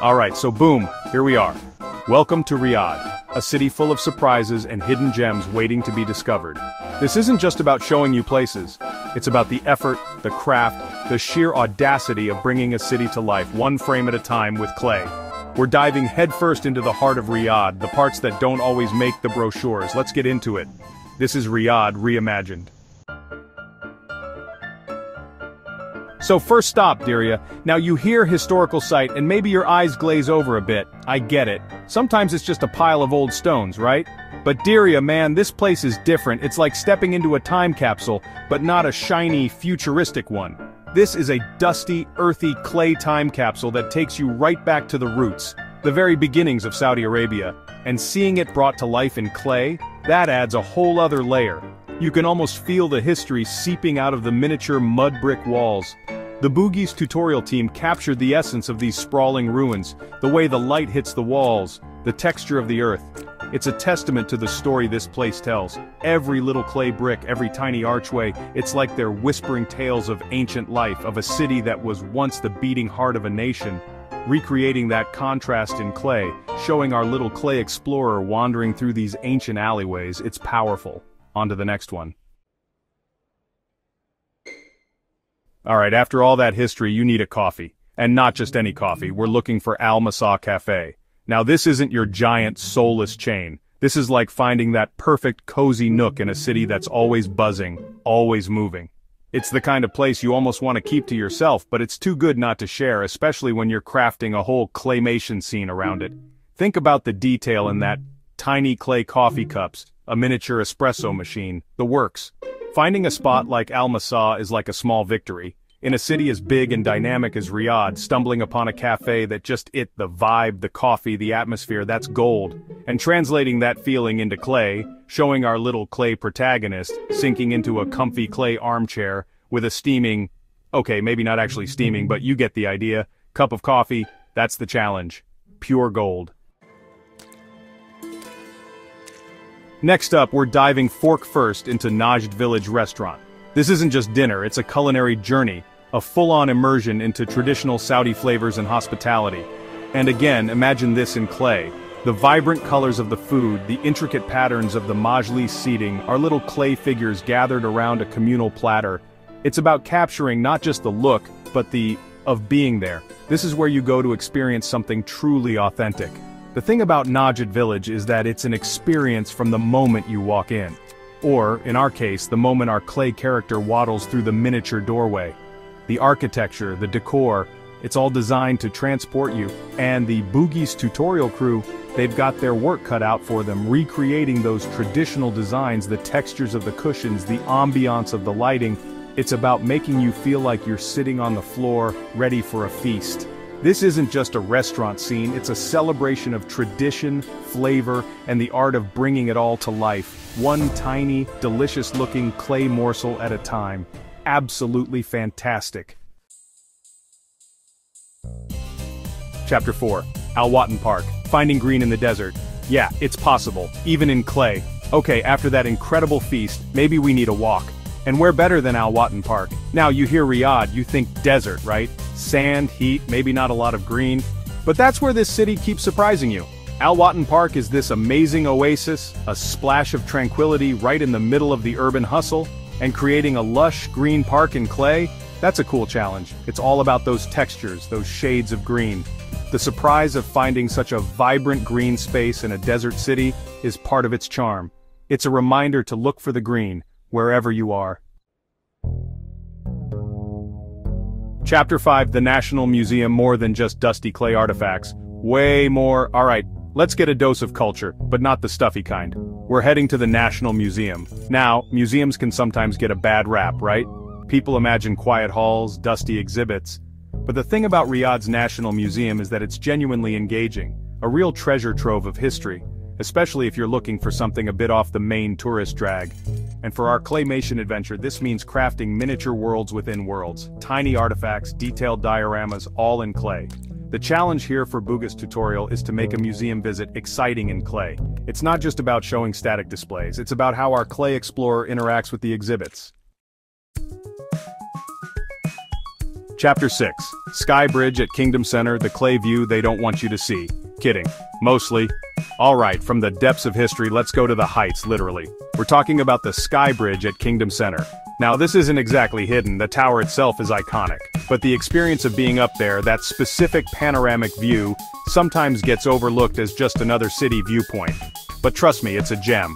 Alright, so boom, here we are. Welcome to Riyadh, a city full of surprises and hidden gems waiting to be discovered. This isn't just about showing you places. It's about the effort, the craft, the sheer audacity of bringing a city to life one frame at a time with clay. We're diving headfirst into the heart of Riyadh, the parts that don't always make the brochures. Let's get into it. This is Riyadh reimagined. So first stop, Dirya. Now you hear historical site and maybe your eyes glaze over a bit. I get it. Sometimes it's just a pile of old stones, right? But Dirya, man, this place is different. It's like stepping into a time capsule, but not a shiny, futuristic one. This is a dusty, earthy clay time capsule that takes you right back to the roots, the very beginnings of Saudi Arabia. And seeing it brought to life in clay, that adds a whole other layer. You can almost feel the history seeping out of the miniature mud brick walls. The Boogie's tutorial team captured the essence of these sprawling ruins, the way the light hits the walls, the texture of the earth. It's a testament to the story this place tells. Every little clay brick, every tiny archway, it's like they're whispering tales of ancient life, of a city that was once the beating heart of a nation. Recreating that contrast in clay, showing our little clay explorer wandering through these ancient alleyways, it's powerful. On to the next one. Alright, after all that history, you need a coffee. And not just any coffee, we're looking for Al Masa Cafe. Now this isn't your giant, soulless chain. This is like finding that perfect, cozy nook in a city that's always buzzing, always moving. It's the kind of place you almost want to keep to yourself, but it's too good not to share, especially when you're crafting a whole claymation scene around it. Think about the detail in that tiny clay coffee cups, a miniature espresso machine, the works. Finding a spot like Al Masa is like a small victory. In a city as big and dynamic as Riyadh, stumbling upon a cafe that just the vibe, the coffee, the atmosphere, that's gold. And translating that feeling into clay, showing our little clay protagonist, sinking into a comfy clay armchair, with a steaming, okay, maybe not actually steaming, but you get the idea, cup of coffee, that's the challenge. Pure gold. Next up, we're diving fork first into Najd Village Restaurant. This isn't just dinner, it's a culinary journey, a full-on immersion into traditional Saudi flavors and hospitality. And again, imagine this in clay. The vibrant colors of the food, the intricate patterns of the majlis seating, our little clay figures gathered around a communal platter. It's about capturing not just the look, but of being there. This is where you go to experience something truly authentic. The thing about Najd Village is that it's an experience from the moment you walk in. Or, in our case, the moment our clay character waddles through the miniature doorway. The architecture, the decor, it's all designed to transport you. And the Boogie's tutorial crew, they've got their work cut out for them, recreating those traditional designs, the textures of the cushions, the ambiance of the lighting. It's about making you feel like you're sitting on the floor, ready for a feast. This isn't just a restaurant scene, it's a celebration of tradition, flavor, and the art of bringing it all to life. One tiny, delicious-looking clay morsel at a time. Absolutely fantastic. Chapter 4. Al Watan Park. Finding green in the desert. Yeah, it's possible, even in clay. Okay, after that incredible feast, maybe we need a walk. And where better than Al Watan Park? Now you hear Riyadh, you think desert, right? Sand, heat, maybe not a lot of green. But that's where this city keeps surprising you. Al Watan Park is this amazing oasis, a splash of tranquility right in the middle of the urban hustle, and creating a lush green park in clay, that's a cool challenge. It's all about those textures, those shades of green. The surprise of finding such a vibrant green space in a desert city is part of its charm. It's a reminder to look for the green, wherever you are. Chapter 5. The National Museum. More than just dusty clay artifacts. Way more. Alright, let's get a dose of culture, but not the stuffy kind. We're heading to the National Museum. Now, museums can sometimes get a bad rap, right? People imagine quiet halls, dusty exhibits. But the thing about Riyadh's National Museum is that it's genuinely engaging. A real treasure trove of history. Especially if you're looking for something a bit off the main tourist drag. And for our claymation adventure, this means crafting miniature worlds within worlds, tiny artifacts, detailed dioramas, all in clay. The challenge here for Boogie's tutorial is to make a museum visit exciting in clay. It's not just about showing static displays, it's about how our clay explorer interacts with the exhibits. Chapter 6. Sky Bridge at Kingdom Center, the clay view they don't want you to see. Kidding. Mostly. Alright, from the depths of history, let's go to the heights, literally. We're talking about the Sky Bridge at Kingdom Center. Now this isn't exactly hidden, the tower itself is iconic. But the experience of being up there, that specific panoramic view, sometimes gets overlooked as just another city viewpoint. But trust me, it's a gem.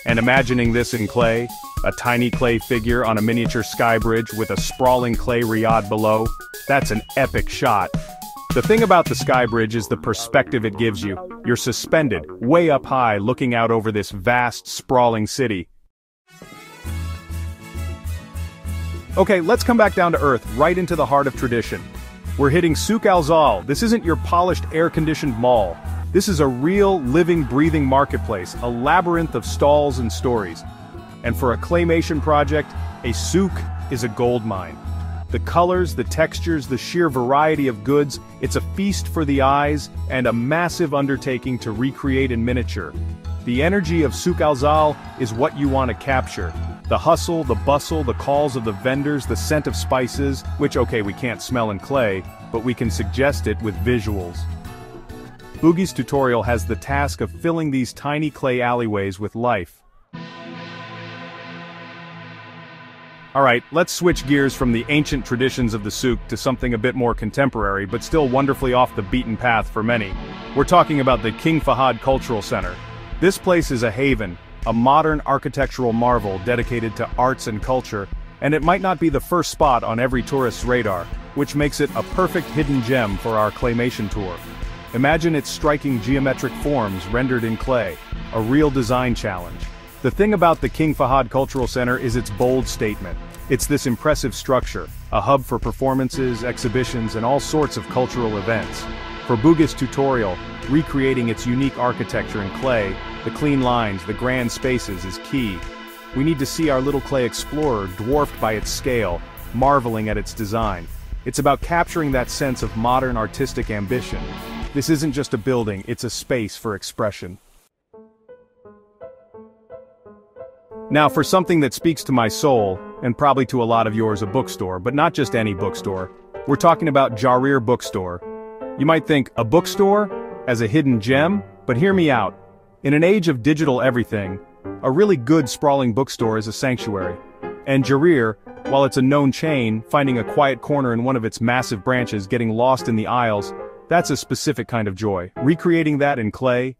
And imagining this in clay, a tiny clay figure on a miniature sky bridge with a sprawling clay Riyadh below, that's an epic shot. The thing about the sky bridge is the perspective it gives you. You're suspended, way up high, looking out over this vast, sprawling city. Okay, let's come back down to earth, right into the heart of tradition. We're hitting Souk Al-Zal. This isn't your polished, air-conditioned mall. This is a real, living, breathing marketplace, a labyrinth of stalls and stories. And for a claymation project, a souk is a goldmine. The colors, the textures, the sheer variety of goods, it's a feast for the eyes and a massive undertaking to recreate in miniature. The energy of Souk Al-Zal is what you want to capture. The hustle, the bustle, the calls of the vendors, the scent of spices, which okay, we can't smell in clay, but we can suggest it with visuals. Boogie's tutorial has the task of filling these tiny clay alleyways with life. Alright, let's switch gears from the ancient traditions of the souk to something a bit more contemporary, but still wonderfully off the beaten path for many. We're talking about the King Fahad Cultural Center. This place is a haven, a modern architectural marvel dedicated to arts and culture, and it might not be the first spot on every tourist's radar, which makes it a perfect hidden gem for our claymation tour. Imagine its striking geometric forms rendered in clay, a real design challenge. The thing about the King Fahad Cultural Center is its bold statement. It's this impressive structure, a hub for performances, exhibitions, and all sorts of cultural events. For Boogie's tutorial, recreating its unique architecture in clay, the clean lines, the grand spaces is key. We need to see our little clay explorer dwarfed by its scale, marveling at its design. It's about capturing that sense of modern artistic ambition. This isn't just a building, it's a space for expression. Now for something that speaks to my soul, and probably to a lot of yours, a bookstore, but not just any bookstore. We're talking about Jarir Bookstore. You might think, a bookstore? As a hidden gem? But hear me out. In an age of digital everything, a really good sprawling bookstore is a sanctuary. And Jarir, while it's a known chain, finding a quiet corner in one of its massive branches, getting lost in the aisles, that's a specific kind of joy. Recreating that in clay,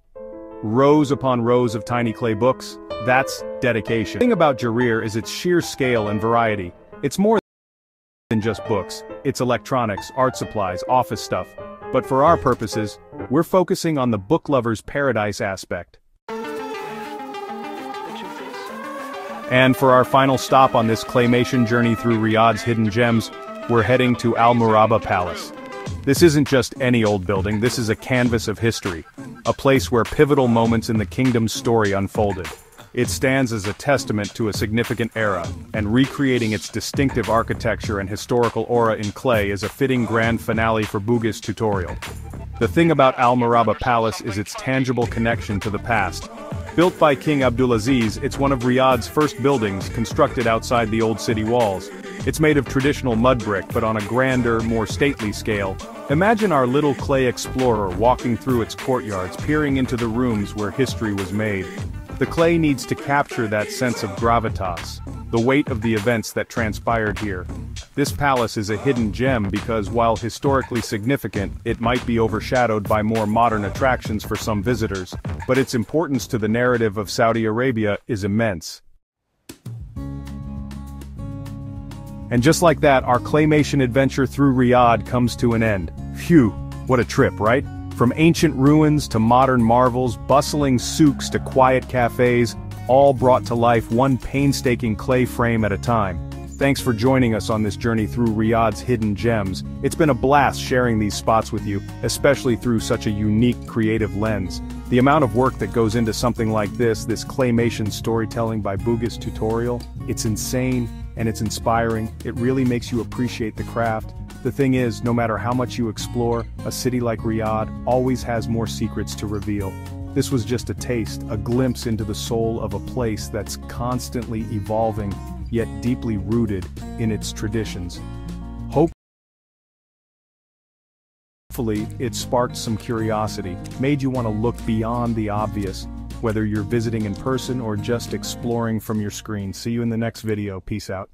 rows upon rows of tiny clay books, that's dedication. The thing about Jarir is its sheer scale and variety. It's more than just books. It's electronics, art supplies, office stuff. But for our purposes, we're focusing on the book lover's paradise aspect. And for our final stop on this claymation journey through Riyadh's hidden gems, we're heading to Al Murabba Palace. This isn't just any old building, this is a canvas of history, a place where pivotal moments in the kingdom's story unfolded. It stands as a testament to a significant era, and recreating its distinctive architecture and historical aura in clay is a fitting grand finale for Boogie's tutorial. The thing about Al Murabba Palace is its tangible connection to the past. Built by King Abdulaziz, it's one of Riyadh's first buildings constructed outside the old city walls. It's made of traditional mud brick, but on a grander, more stately scale. Imagine our little clay explorer walking through its courtyards, peering into the rooms where history was made. The clay needs to capture that sense of gravitas, the weight of the events that transpired here. This palace is a hidden gem because while historically significant, it might be overshadowed by more modern attractions for some visitors, but its importance to the narrative of Saudi Arabia is immense. And just like that, our claymation adventure through Riyadh comes to an end. Phew, what a trip, right? From ancient ruins to modern marvels, bustling souks to quiet cafes, all brought to life one painstaking clay frame at a time. Thanks for joining us on this journey through Riyadh's hidden gems. It's been a blast sharing these spots with you, especially through such a unique, creative lens. The amount of work that goes into something like this claymation storytelling by Boogie's tutorial, it's insane and it's inspiring. It really makes you appreciate the craft. The thing is, no matter how much you explore, a city like Riyadh always has more secrets to reveal. This was just a taste, a glimpse into the soul of a place that's constantly evolving, yet deeply rooted in its traditions. Hope Hopefully, it sparked some curiosity, made you want to look beyond the obvious, whether you're visiting in person or just exploring from your screen. See you in the next video. Peace out.